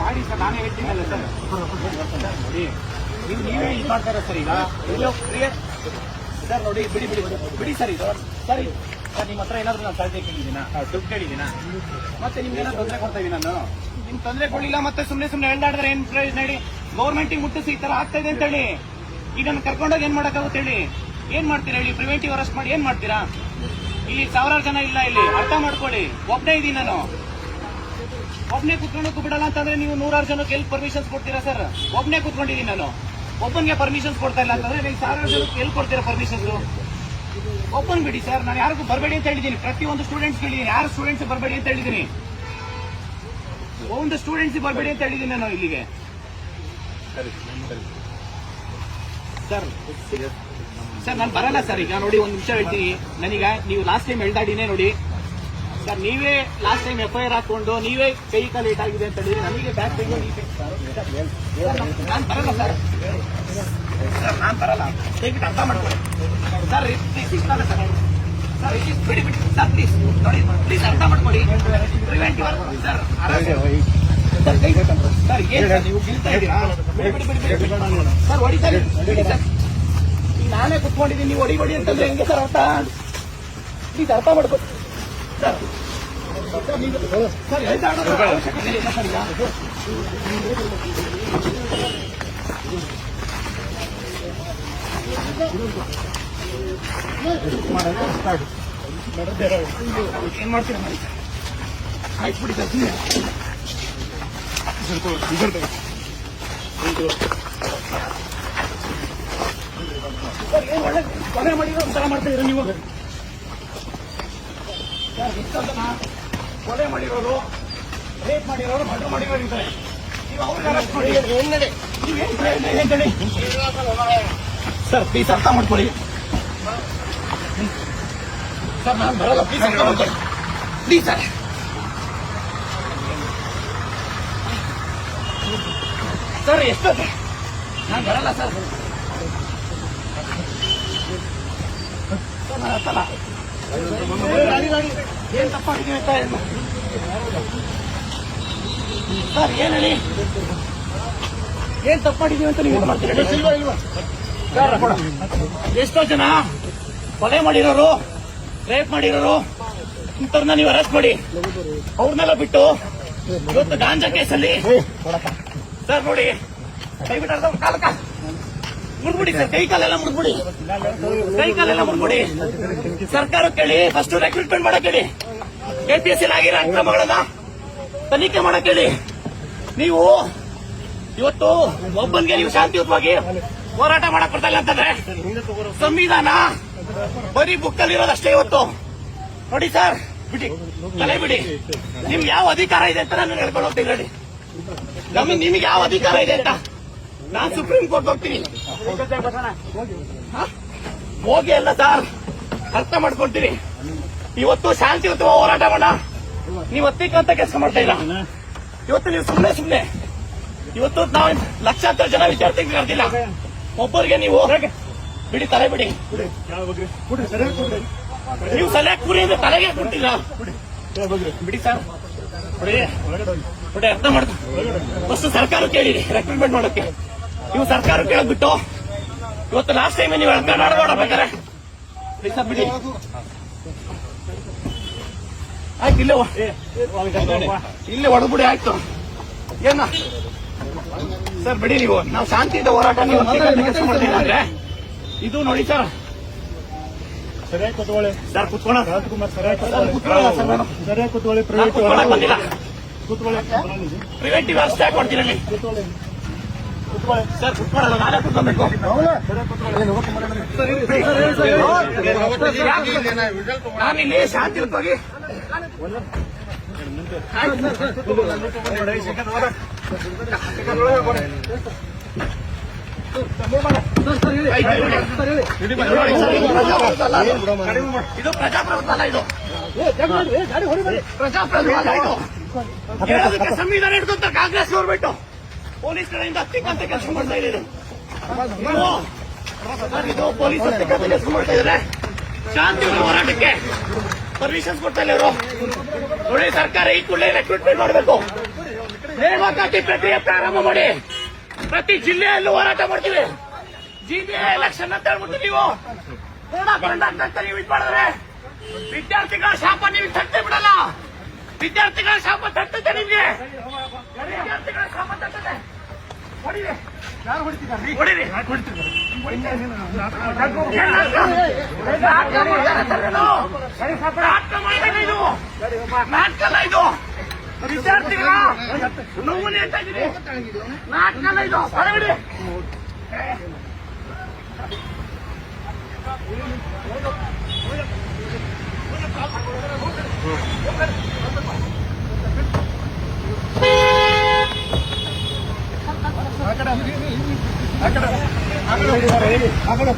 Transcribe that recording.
ಮಾಡಿ ಸರ್, ನಾನೇ ಹೇಳ್ತೀನಲ್ಲ ಸರ್. ನೋಡಿ ನೀವೇ ಇದು ಮಾಡ್ತಾರ ಸರ್. ಈಗ ಸರ್ ನೋಡಿ, ಬಿಡಿ ಸರ್. ಇದು ಸರ್ ನಿಮ್ಮ ಹತ್ರ ಏನಾದ್ರು ನಾನು ಸಾಧ್ಯ ಕೇಳಿದ್ದೀನಾ? ದುಡ್ಡು ಕೇಳಿದ್ದೀನಾ? ಮತ್ತೆ ನಿಮ್ಗೆ ಏನಾದ್ರು ತೊಂದರೆ ಕೊಡ್ತಾ ಇದೀನಿ ನಾನು? ನಿಮ್ ತೊಂದರೆ ಕೊಡಲಿಲ್ಲ, ಮತ್ತೆ ಸುಮ್ಮನೆ ಹೇಳ್ದಾಡಿದ್ರೆ ಏನ್ ಪ್ರಯೋಜನ ಹೇಳಿ? ಗೌರ್ಮೆಂಟಿಗೆ ಮುಟ್ಟಿಸಿ ಈ ತರ ಆಗ್ತಾ ಇದೆ ಅಂತ ಹೇಳಿ ಈಗ ನನ್ನ ಕರ್ಕೊಂಡೋಗಿ ಏನ್ ಮಾಡಕ್ಕಾಗುತ್ತೆ ಹೇಳಿ? ಏನ್ ಮಾಡ್ತೀರಾ ಹೇಳಿ? ಪ್ರಿವೆಂಟಿವ್ ಅರೆಸ್ಟ್ ಮಾಡಿ ಏನ್ ಮಾಡ್ತೀರಾ? ಇಲ್ಲಿ ಸಾವಿರಾರು ಜನ ಇಲ್ಲ, ಇಲ್ಲಿ ಅರ್ಥ ಮಾಡ್ಕೊಳ್ಳಿ. ಒಬ್ಬನೇ ಇದೀನಿ ನಾನು, ಒಬ್ಬನೇ ಕುತ್ಕೊಂಡು ಬಿಡಲ್ಲ ಅಂತಂದ್ರೆ ನೀವು 100 ಜನಕ್ಕೆ ಎಲ್ಲಿ ಪರ್ಮಿಷನ್ಸ್ ಕೊಡ್ತೀರಾ ಸರ್? ಒಬ್ಬನೇ ಕುತ್ಕೊಂಡಿದ್ದೀನಿ ನಾನು, ಒಬ್ಬನಿಗೆ ಪರ್ಮಿಷನ್ಸ್ ಕೊಡ್ತಾ ಇಲ್ಲ ಅಂತಂದ್ರೆ ನೀವು ಸಾವಿರಾರು ಜನಕ್ಕೆ ಎಲ್ಲಿ ಕೊಡ್ತೀರಾ ಪರ್ಮಿಷನ್ಸ್? ಓಪನ್ ಬಿಡಿ ಸರ್. ನಾನು ಯಾರಿಗೂ ಬರಬೇಡಿ ಅಂತ ಹೇಳಿದ್ದೀನಿ, ಪ್ರತಿಯೊಂದು ಸ್ಟೂಡೆಂಟ್ಸ್ ಹೇಳಿದ್ದೀನಿ. ಯಾರು ಸ್ಟೂಡೆಂಟ್ಸ್ ಬರಬೇಡಿ ಅಂತ ಹೇಳಿದ್ದೀನಿ, ಒಂದು ಸ್ಟೂಡೆಂಟ್ಸ್ ಬರಬೇಡಿ ಅಂತ ಹೇಳಿದ್ದೀನಿ ನಾನು ಇಲ್ಲಿಗೆ ಸರ್. ಸರ್ ನಾನು ಬರಲ್ಲ ಸರ್. ಈಗ ನೋಡಿ, ಒಂದು ನಿಮಿಷ ಹೇಳ್ತೀನಿ. ನನಗ ನೀವು ಲಾಸ್ಟ್ ಟೈಮ್ ಹೇಳ್ದಾಡಿನೇ ನೋಡಿ ಸರ್, ನೀವೇ ಲಾಸ್ಟ್ ಟೈಮ್ FIR ಹಾಕೊಂಡು ನೀವೇ ಕೈ ಕಾಲು ಲೇಟ್ ಆಗಿದೆ ಅಂತ ಹೇಳಿದ್ರೆ ನಮಗೆ ಬ್ಯಾಕ್ ಪೇನ್. ನಾನು ಬರಲ್ಲ ಸರ್. ನಾನು ಬರಲ್ಲ, ದಯವಿಟ್ಟು ಅರ್ಥ ಮಾಡ್ಕೊಳ್ಳಿ ಸರ್. ಸಿಗ್ತಲ್ಲ ಸರ್. ಸರ್ ಬಿಡಿ ಸರ್, ಪ್ಲೀಸ್ ನೋಡಿ, ಪ್ಲೀಸ್ ಅರ್ಥ ಮಾಡ್ಕೊಳ್ಳಿ. Preventive sir. ಸರ್ ಏನ್ ಸರ್ ನೀವು ಗಿಲ್ತಾ ಇದ್ದೀರಾ? ಸರ್ ಹೊಡಿ ಸರ್, ಬಿಡಿ ಸರ್. ಈಗ ನಾನೇ ಕುತ್ಕೊಂಡಿದ್ದೀನಿ, ನೀವು ಹೊಡಿ ಅಂತಂದ್ರೆ ಹೆಂಗೆ ಸರ್ ಅರ್ಥ? ಪ್ಲೀಸ್ ಅರ್ಥ ಮಾಡ್ಕೊಳ್ಳಿ ಸರ್. ಸರ್ ಹೇಳ್ತಾ ಅವಶ್ಯಕತೆ ಇಲ್ಲ ಸರ್. ಈಗ ಏನ್ ಮಾಡ್ತೀರಾ ಮಾಡಿ ಸರ್? ಆಯ್ತು ಬಿಡಿ ಸರ್. ಸರ್ ಏನ್ ಒಳ್ಳೆ ಕೊಲೆ ಮಾಡಿರೋ ಒಂಥರ ಮಾಡ್ತಾ ಇದ್ದೀರಾ ನೀವು? ಕೊಲೆ ಮಾಡಿರೋರು, ರೇಪ್ ಮಾಡಿರೋರು, ಮರ್ಡರ್ ಮಾಡಿರೋರು ಇದ್ದಾರೆ. ನೀವು ಅವ್ರಿಗೆ ಅರೆಸ್ಟ್ ಮಾಡಿ ನೀವೇನ್ ಹೇಳಿ ಸರ್? ಪ್ಲೀಸ್ ಅರ್ಥ ಮಾಡ್ಕೊಳ್ಳಿ ಸರ್. ನಾನು ಬರಲ್ಲ, ಪ್ಲೀಸ್ ಅರ್ಥ ಮಾಡ್ಕೊಳ್ಳಿ ಪ್ಲೀಸ್ ಸರ್. ಸರ್ ಎಷ್ಟೊತ್ತೆ? ನಾನು ಬರಲ್ಲ ಸರ್. ನಾನು ಅರ್ಥಲ್ಲ. ಏನ್ ತಪ್ಪಾಗಿದೆ ಅಂತ ಸರ್? ಏನ್ ಹೇಳಿ, ಏನ್ ತಪ್ಪಾಡಿದೀವಿ ಅಂತ ನೀವು ಮಾಡ್ತೀರಿ ಸರ್? ಎಷ್ಟೋ ಜನ ಕೊಲೆ ಮಾಡಿರೋರು, ರೇಪ್ ಮಾಡಿರೋರು ಇಂಥವ್ರನ್ನ ನೀವು ಅರೆಸ್ಟ್ ಮಾಡಿ ಅವ್ರನ್ನೆಲ್ಲ ಬಿಟ್ಟು ಇವತ್ತು ಗಾಂಜಾ ಕೇಸಲ್ಲಿ ಸರ್ ನೋಡಿ, ದಯವಿಟ್ಟು ಅರ್ಥ ಕಾಲಕ ಮುಡ್ಬಿಡಿ ಸರ್. ಕೈ ಕಾಲೆಲ್ಲ ಮುಡ್ಬಿಡಿ, ಕೈ ಕಾಲೆಲ್ಲ ಮುಡ್ಬಿಡಿ. ಸರ್ಕಾರ ಕೇಳಿ, ಫಸ್ಟ್ ರೆಕ್ರೂಟ್ಮೆಂಟ್ ಮಾಡಕ್ ಹೇಳಿ. APSC ಆಗಿರೋ ಅಕ್ರಮಗಳನ್ನ ತನಿಖೆ ಮಾಡಕ್ ಹೇಳಿ. ನೀವು ಇವತ್ತು ಒಬ್ಬನಿಗೆ ನೀವು ಶಾಂತಿಯುತವಾಗಿ ಹೋರಾಟ ಮಾಡಕ್ ಬರ್ತಾ ಇಲ್ಲ ಅಂತಂದ್ರೆ ಸಂವಿಧಾನ ಬರೀ ಬುಕ್ಕಲ್ಲಿ ಇರೋದಷ್ಟೇ ಇವತ್ತು. ನೋಡಿ ಸರ್, ಬಿಡಿ, ತಲೆ ಬಿಡಿ. ನಿಮ್ಗೆ ಯಾವ ಅಧಿಕಾರ ಇದೆ ಅಂತ ನಾನು ಹೇಳ್ಕೊಂಡು ಹೋಗ್ತೀನಿ ಹೇಳಿ. ನಿಮಗೆ ಯಾವ ಅಧಿಕಾರ ಇದೆ ಅಂತ ನಾನು ಸುಪ್ರೀಂ ಕೋರ್ಟ್ ಹೋಗ್ತೀನಿ. ಹೋಗಿ ಅಲ್ಲ ಸರ್, ಅರ್ಥ ಮಾಡ್ಕೊಳ್ತೀನಿ. ಇವತ್ತು ಶಾಂತಿಯುತ ಹೋರಾಟ ಮಾಡ, ನೀವು ಒತ್ತಿಕ್ಕಂತ ಕೆಲಸ ಮಾಡ್ತಾ ಇಲ್ಲ. ಇವತ್ತು ನೀವು ಸುಮ್ಮನೆ ಇವತ್ತು ನಾವು ಲಕ್ಷಾಂತರ ಜನ ವಿದ್ಯಾರ್ಥಿಗಳು ಕರೆದಿಲ್ಲ. ಒಬ್ಬರಿಗೆ ನೀವು ಬಿಡಿ, ತಲೆ ಬಿಡಿ. ನೀವು ಸರಿಯಾಗಿ ಕುರಿ ಅಂದ್ರೆ ತಲೆಗೆ ಕೊಡ್ತಿಲ್ಲ. ಬಿಡಿ ಸರ್, ಬಿಡಿ, ಅರ್ಥ ಮಾಡ್ತೀನಿ. ಫಸ್ಟ್ ಸರ್ಕಾರ ಕೇಳಿರಿ ರೆಕ್ರೂಟ್ಮೆಂಟ್ ಮಾಡೋಕೆ. ನೀವು ಸರ್ಕಾರ ಕೇಳಬಿಟ್ಟು ಇವತ್ತು ಲಾಸ್ಟ್ ಟೈಮ್ ನೀವು ಆಡ್ಬೇಕಾರೆ ಬಿಡಿ. ಆಯ್ತು, ಇಲ್ಲೇ ಹೊಡೆದ್ಬಿಡಿ. ಆಯ್ತು, ಏನ ಸರ್ ಬಿಡಿ. ನೀವು ನಾವು ಶಾಂತಿಯುತ ಹೋರಾಟ ನೀವು ಕೆಲಸ ಮಾಡ್ತೀವಿ ಅಂದ್ರೆ ಇದು ನೋಡಿ ಸರ್. ಸರಿಯಾಗಿ ಕೂತ್ಕೊಳ್ಳಿ ಸರ್. ಕುತ್ಕೊಳ್ಳೋಣ ಸರಿಯಾಗಿ ಕೂತ್ಕೊಳ್ಳಿ. ಬಂದಿಲ್ಲ, ಕೂತ್ಕೊಳ್ಳಿ. ಪ್ರಿವೆಂಟಿವ್ ಅರೆಸ್ಟ್ ಯಾಕೆ ಮಾಡ್ತೀನಿ ಸರ್? ಕುತ್ಕೊಳ್ಳಲ್ಲ, ನಾನೇ ಕುತ್ಕೊಬೇಕು. ನಾನಿಲ್ಲಿ ಶಾಂತಿಯುತವಾಗಿ ಇದು ಪ್ರಜಾಪ್ರಭುತ್ವ ಅಲ್ಲ, ಇದು ಪ್ರಜಾಪ್ರಭುತ್ವ. ಇದು ಸಂವಿಧಾನ ಹಿಡ್ಕೊಂತಾರೆ ಕಾಂಗ್ರೆಸ್ ಗೌರ್ಮೆಂಟ್. ಪೊಲೀಸ್ ಕಡೆಯಿಂದ ಹತ್ತಿಕ್ಕಂತ ಕೆಲಸ ಮಾಡ್ತಾ ಇದ್ದೀರಿ. ಇದು ಪೊಲೀಸ್ ಹತ್ತಿಕ್ಕಂತ ಕೆಲಸ ಮಾಡ್ತಾ ಇದ್ದಾರೆ. ಶಾಂತಿಯುತ ಹೋರಾಟಕ್ಕೆ ಪರ್ಮಿಷನ್ಸ್ ಕೊಡ್ತಾ ಇಲ್ಲ ಇವರು. ನೋಡಿ, ಸರ್ಕಾರ ಈ ಕೂಡಲೇ ರೆಕ್ರೂಟ್ಮೆಂಟ್ ಮಾಡಬೇಕು. ನೇಮಕಾತಿ ಪ್ರಕ್ರಿಯೆ ಪ್ರಾರಂಭ ಮಾಡಿ. ಪ್ರತಿ ಜಿಲ್ಲೆಯಲ್ಲೂ ಹೋರಾಟ ಮಾಡ್ತೀವಿ. ಜಿಲ್ಲೆ ಎಲೆಕ್ಷನ್ ಅಂತ ಹೇಳ್ಬಿಟ್ಟು ನೀವು ನೀವು ಇದು ಮಾಡಿದ್ರೆ ವಿದ್ಯಾರ್ಥಿಗಳ ಶಾಪ ನೀವು ತಟ್ಟೆ ಬಿಡಲ್ಲ. ವಿದ್ಯಾರ್ಥಿಗಳ ಶಾಪ ತಟ್ಟುತ್ತೆ ನಿಮ್ಗೆ. ವಿದ್ಯಾರ್ಥಿಗಳ ಶಾಪ ತಟ್ಟುತ್ತೆ. ಹೊಡಿರಿ. ಯಾರು ಹೊಡಿತಿದ್ದಾರೆ? ಹೊಡಿರಿ. ನಾಟಕಲ್ಲ ಇದು. ವಿದ್ಯಾರ್ಥಿಗಳ ನೋವನ್ನೇ ಅಂತಾಗಿದೆ. ನಾಟಕಲ್ಲ ಇದು. ಹೊರಗಡೆ ಆ ಕಡೆ